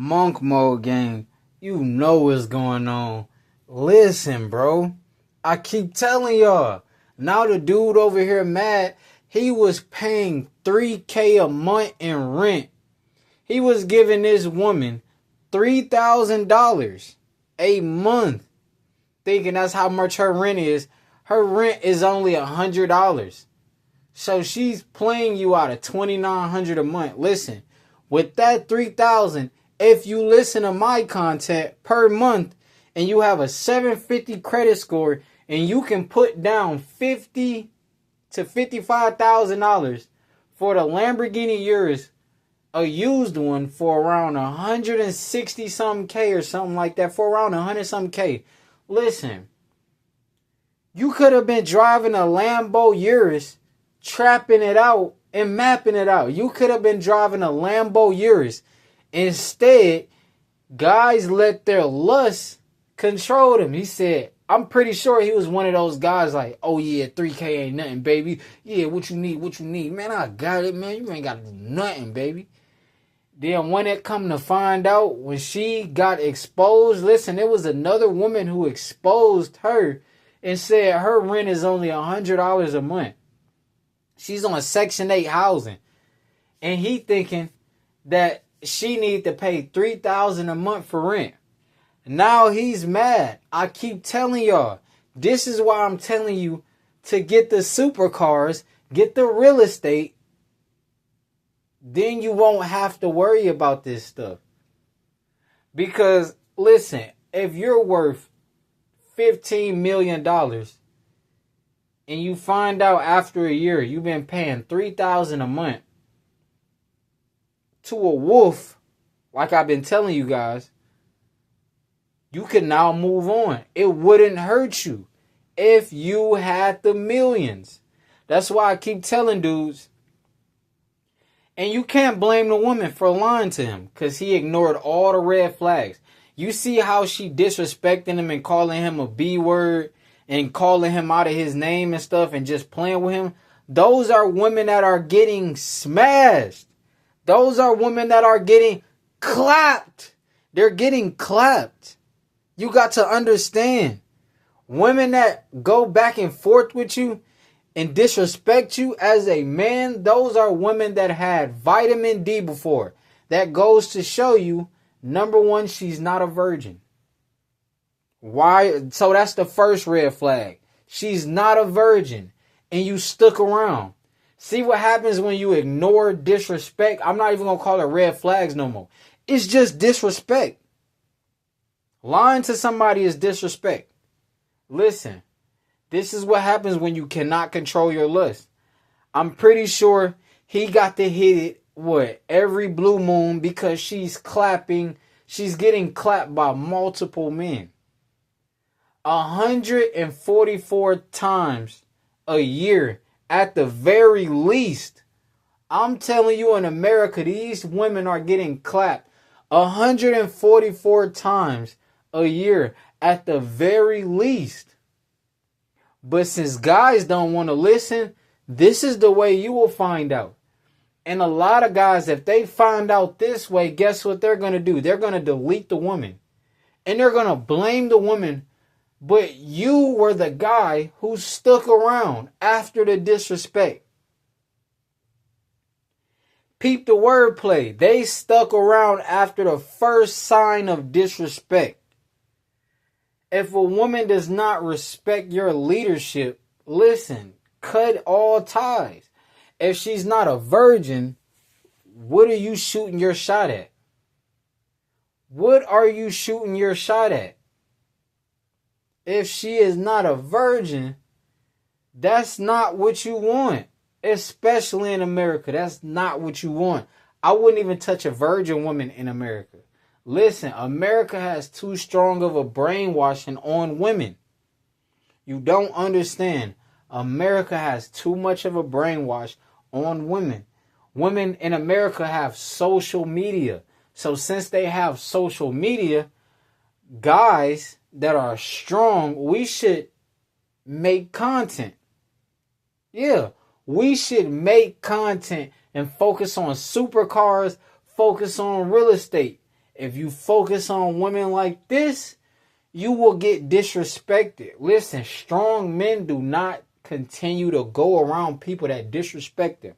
Monk Mode Gang, you know what's going on. Listen, bro. I keep telling y'all. Now the dude over here mad. He was paying $3,000 a month in rent. He was giving this woman $3,000 a month. Thinking that's how much her rent is. Her rent is only $100. So she's playing you out of $2,900 a month. Listen, with that $3,000, if you listen to my content per month and you have a 750 credit score and you can put down $50,000 to $55,000 for the Lamborghini Urus, a used one for around 160 something K or something like that, for around 100 something K. Listen, you could have been driving a Lambo Urus, trapping it out and mapping it out. You could have been driving a Lambo Urus. Instead, guys let their lust control them. He said, I'm pretty sure he was one of those guys like, oh yeah, $3,000 ain't nothing, baby. Yeah, what you need? Man, I got it, man. You ain't got to do nothing, baby. Then when it come to find out, when she got exposed, listen, it was another woman who exposed her and said her rent is only $100 a month. She's on Section 8 housing. And he thinking that she need to pay $3,000 a month for rent. Now he's mad. I keep telling y'all, this is why I'm telling you to get the supercars, get the real estate. Then you won't have to worry about this stuff. Because, listen, if you're worth $15 million and you find out after a year you've been paying $3,000 a month to a wolf, like I've been telling you guys, you can now move on. It wouldn't hurt you if you had the millions. That's why I keep telling dudes, and you can't blame the woman for lying to him because he ignored all the red flags. You see how she disrespecting him and calling him a B word and calling him out of his name and stuff and just playing with him? Those are women that are getting smashed. Those are women that are getting clapped. They're getting clapped. You got to understand. Women that go back and forth with you and disrespect you as a man, those are women that had vitamin D before. That goes to show you, number one, she's not a virgin. Why? So that's the first red flag. She's not a virgin. And you stuck around. See what happens when you ignore disrespect? I'm not even going to call it red flags no more. It's just disrespect. Lying to somebody is disrespect. Listen, this is what happens when you cannot control your lust. I'm pretty sure he got to hit it, every blue moon because she's clapping. She's getting clapped by multiple men. 144 times a year at the very least. I'm telling you, in America, these women are getting clapped 144 times a year at the very least. But since guys don't want to listen, this is the way you will find out. And a lot of guys, if they find out this way, guess what they're going to do? They're going to delete the woman. And they're going to blame the woman. But you were the guy who stuck around after the disrespect. Peep the wordplay. They stuck around after the first sign of disrespect. If a woman does not respect your leadership, listen, cut all ties. If she's not a virgin, what are you shooting your shot at? What are you shooting your shot at? If she is not a virgin, that's not what you want. Especially in America, that's not what you want. I wouldn't even touch a virgin woman in America. Listen, America has too strong of a brainwashing on women. You don't understand. America has too much of a brainwash on women. Women in America have social media. So since they have social media, guys that are strong, we should make content. Yeah, we should make content and focus on supercars, focus on real estate. If you focus on women like this, you will get disrespected. Listen, strong men do not continue to go around people that disrespect them.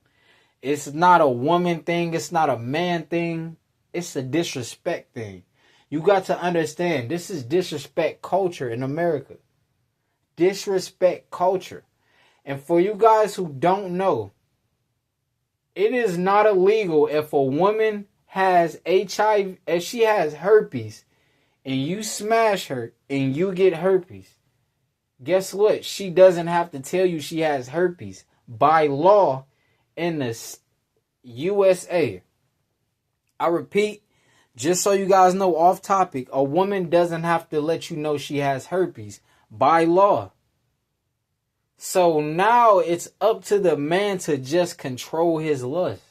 It's not a woman thing. It's not a man thing. It's a disrespect thing. You got to understand, this is disrespect culture in America. Disrespect culture. And for you guys who don't know, it is not illegal if a woman has HIV, if she has herpes, and you smash her and you get herpes. Guess what? She doesn't have to tell you she has herpes. By law in the USA. I repeat, just so you guys know off topic, a woman doesn't have to let you know she has herpes by law. So now it's up to the man to just control his lust.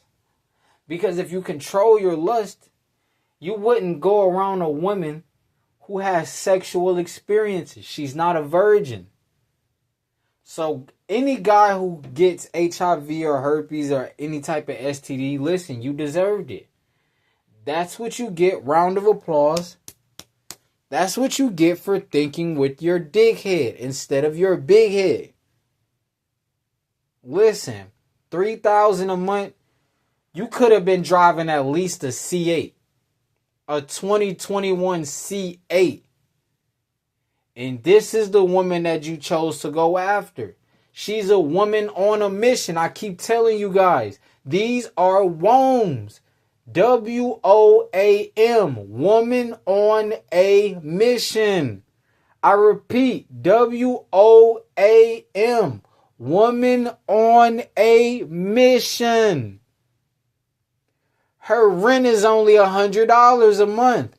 Because if you control your lust, you wouldn't go around a woman who has sexual experiences. She's not a virgin. So any guy who gets HIV or herpes or any type of STD, listen, you deserved it. That's what you get. Round of applause. That's what you get for thinking with your dick head instead of your big head. Listen, $3,000 a month, you could have been driving at least a C8. A 2021 C8. And this is the woman that you chose to go after. She's a woman on a mission. I keep telling you guys, these are WOMs. WOAM. Woman on a mission. I repeat, WOAM. Woman on a mission. Her rent is only $100 a month.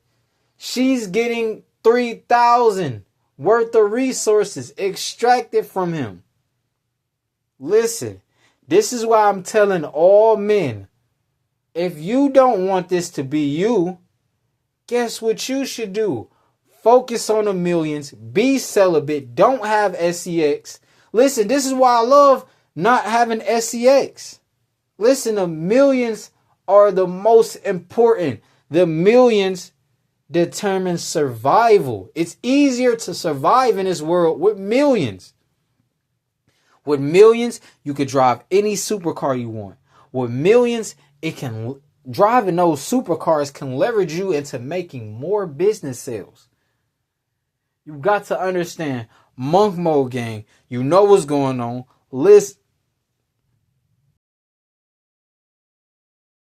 She's getting $3,000 worth of resources extracted from him. Listen, this is why I'm telling all men, if you don't want this to be you, guess what you should do? Focus on the millions. Be celibate. Don't have sex. Listen, this is why I love not having sex. Listen, the millions are the most important. The millions determine survival. It's easier to survive in this world with millions. With millions, you could drive any supercar you want. With millions, driving those supercars can leverage you into making more business sales. You got to understand, Monk Mode Gang, you know what's going on. Listen,